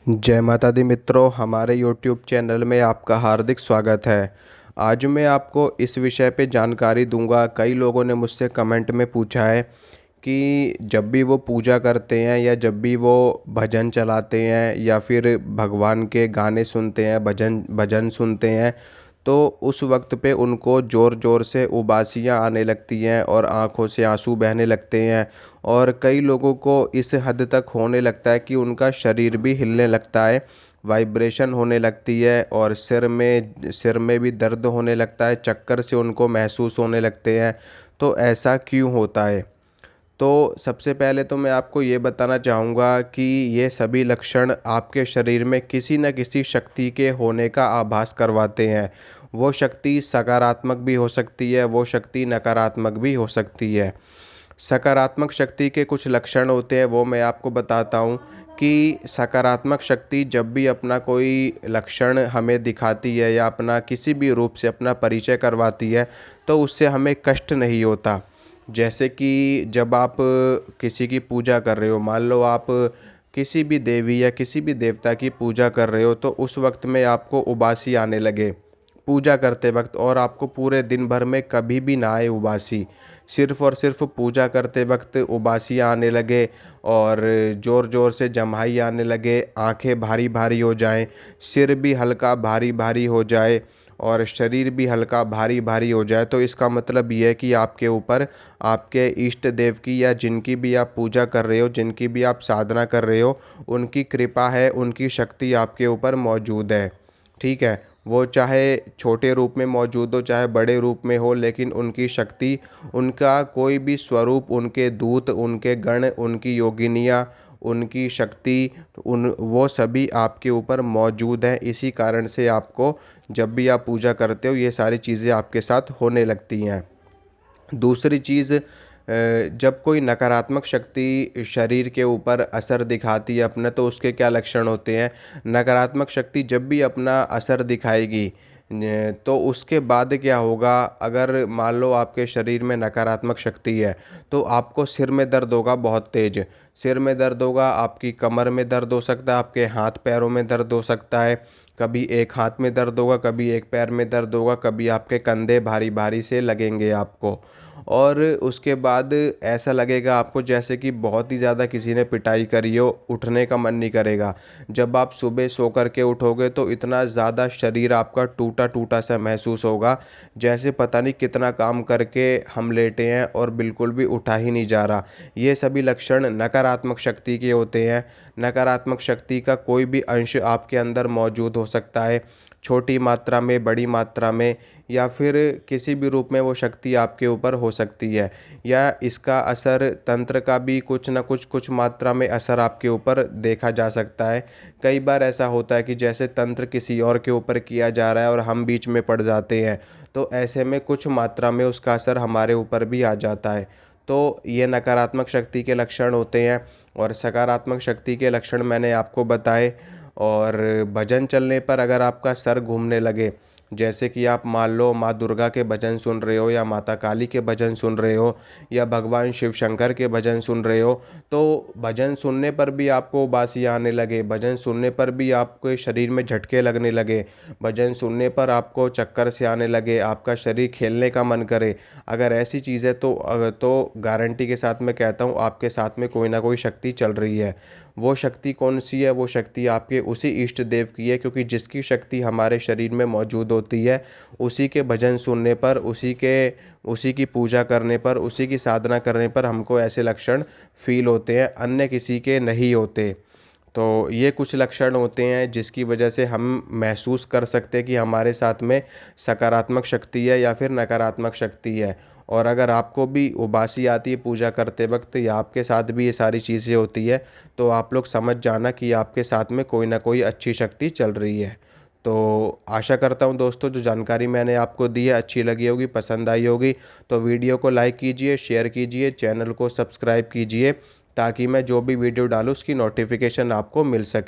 जय माता दी मित्रों, हमारे YouTube चैनल में आपका हार्दिक स्वागत है। आज मैं आपको इस विषय पे जानकारी दूंगा। कई लोगों ने मुझसे कमेंट में पूछा है कि जब भी वो पूजा करते हैं या जब भी वो भजन चलाते हैं या फिर भगवान के गाने सुनते हैं, भजन भजन सुनते हैं, तो उस वक्त पे उनको ज़ोर ज़ोर से उबासियाँ आने लगती हैं और आँखों से आंसू बहने लगते हैं। और कई लोगों को इस हद तक होने लगता है कि उनका शरीर भी हिलने लगता है, वाइब्रेशन होने लगती है और सिर में भी दर्द होने लगता है, चक्कर से उनको महसूस होने लगते हैं। तो ऐसा क्यों होता है? तो सबसे पहले तो मैं आपको ये बताना चाहूँगा कि ये सभी लक्षण आपके शरीर में किसी न किसी शक्ति के होने का आभास करवाते हैं। वो शक्ति सकारात्मक भी हो सकती है, वो शक्ति नकारात्मक भी हो सकती है। सकारात्मक शक्ति के कुछ लक्षण होते हैं, वो मैं आपको बताता हूँ कि सकारात्मक शक्ति जब भी अपना कोई लक्षण हमें दिखाती है या अपना किसी भी रूप से अपना परिचय करवाती है, तो उससे हमें कष्ट नहीं होता। जैसे कि जब आप किसी की पूजा कर रहे हो, मान लो आप किसी भी देवी या किसी भी देवता की पूजा कर रहे हो, तो उस वक्त में आपको उबासी आने लगे पूजा करते वक्त, और आपको पूरे दिन भर में कभी भी ना आए उबासी, सिर्फ़ और सिर्फ पूजा करते वक्त उबासी आने लगे और ज़ोर ज़ोर से जम्हाई आने लगे, आंखें भारी भारी हो जाएं, सिर भी हल्का भारी भारी हो जाए और शरीर भी हल्का भारी भारी हो जाए, तो इसका मतलब ये है कि आपके ऊपर आपके इष्ट देव की या जिनकी भी आप पूजा कर रहे हो, जिनकी भी आप साधना कर रहे हो, उनकी कृपा है, उनकी शक्ति आपके ऊपर मौजूद है। ठीक है? वो चाहे छोटे रूप में मौजूद हो, चाहे बड़े रूप में हो, लेकिन उनकी शक्ति, उनका कोई भी स्वरूप, उनके दूत, उनके गण, उनकी योगिनियाँ, उनकी शक्ति, उन वो सभी आपके ऊपर मौजूद हैं। इसी कारण से आपको जब भी आप पूजा करते हो, ये सारी चीज़ें आपके साथ होने लगती हैं। दूसरी चीज़, जब कोई नकारात्मक शक्ति शरीर के ऊपर असर दिखाती है अपना, तो उसके क्या लक्षण होते हैं? नकारात्मक शक्ति जब भी अपना असर दिखाएगी तो उसके बाद क्या होगा? अगर मान लो आपके शरीर में नकारात्मक शक्ति है, तो आपको सिर में दर्द होगा, बहुत तेज सिर में दर्द होगा, आपकी कमर में दर्द हो सकता है, आपके हाथ पैरों में दर्द हो सकता है। कभी एक हाथ में दर्द होगा, कभी एक पैर में दर्द होगा, कभी आपके कंधे भारी भारी से लगेंगे आपको। और उसके बाद ऐसा लगेगा आपको जैसे कि बहुत ही ज़्यादा किसी ने पिटाई करी हो, उठने का मन नहीं करेगा। जब आप सुबह सो कर के उठोगे, तो इतना ज़्यादा शरीर आपका टूटा टूटा सा महसूस होगा, जैसे पता नहीं कितना काम करके हम लेटे हैं और बिल्कुल भी उठा ही नहीं जा रहा। ये सभी लक्षण नकारात्मक शक्ति के होते हैं। नकारात्मक शक्ति का कोई भी अंश आपके अंदर मौजूद हो सकता है, छोटी मात्रा में, बड़ी मात्रा में, या फिर किसी भी रूप में वो शक्ति आपके ऊपर हो सकती है। या इसका असर तंत्र का भी कुछ न कुछ मात्रा में असर आपके ऊपर देखा जा सकता है। कई बार ऐसा होता है कि जैसे तंत्र किसी और के ऊपर किया जा रहा है और हम बीच में पड़ जाते हैं, तो ऐसे में कुछ मात्रा में उसका असर हमारे ऊपर भी आ जाता है। तो ये नकारात्मक शक्ति के लक्षण होते हैं। और सकारात्मक शक्ति के लक्षण मैंने आपको बताए। और भजन चलने पर अगर आपका सर घूमने लगे, जैसे कि आप मान लो माँ दुर्गा के भजन सुन रहे हो या माता काली के भजन सुन रहे हो या भगवान शिव शंकर के भजन सुन रहे हो, तो भजन सुनने पर भी आपको उबासी आने लगे, भजन सुनने पर भी आपके शरीर में झटके लगने लगे, भजन सुनने पर आपको चक्कर से आने लगे, आपका शरीर खेलने का मन करे, अगर ऐसी चीज़ है तो गारंटी के साथ मैं कहता हूँ आपके साथ में कोई ना कोई शक्ति चल रही है। वो शक्ति कौन सी है? वो शक्ति आपके उसी इष्ट देव की है, क्योंकि जिसकी शक्ति हमारे शरीर में मौजूद होती है, उसी के भजन सुनने पर, उसी की पूजा करने पर, उसी की साधना करने पर हमको ऐसे लक्षण फील होते हैं, अन्य किसी के नहीं होते। तो ये कुछ लक्षण होते हैं जिसकी वजह से हम महसूस कर सकते हैं कि हमारे साथ में सकारात्मक शक्ति है या फिर नकारात्मक शक्ति है। और अगर आपको भी उबासी आती है पूजा करते वक्त या आपके साथ भी ये सारी चीज़ें होती है, तो आप लोग समझ जाना कि आपके साथ में कोई ना कोई अच्छी शक्ति चल रही है। तो आशा करता हूँ दोस्तों, जो जानकारी मैंने आपको दी है अच्छी लगी होगी, पसंद आई होगी। तो वीडियो को लाइक कीजिए, शेयर कीजिए, चैनल को सब्सक्राइब कीजिए, ताकि मैं जो भी वीडियो डालूँ उसकी नोटिफिकेशन आपको मिल सके।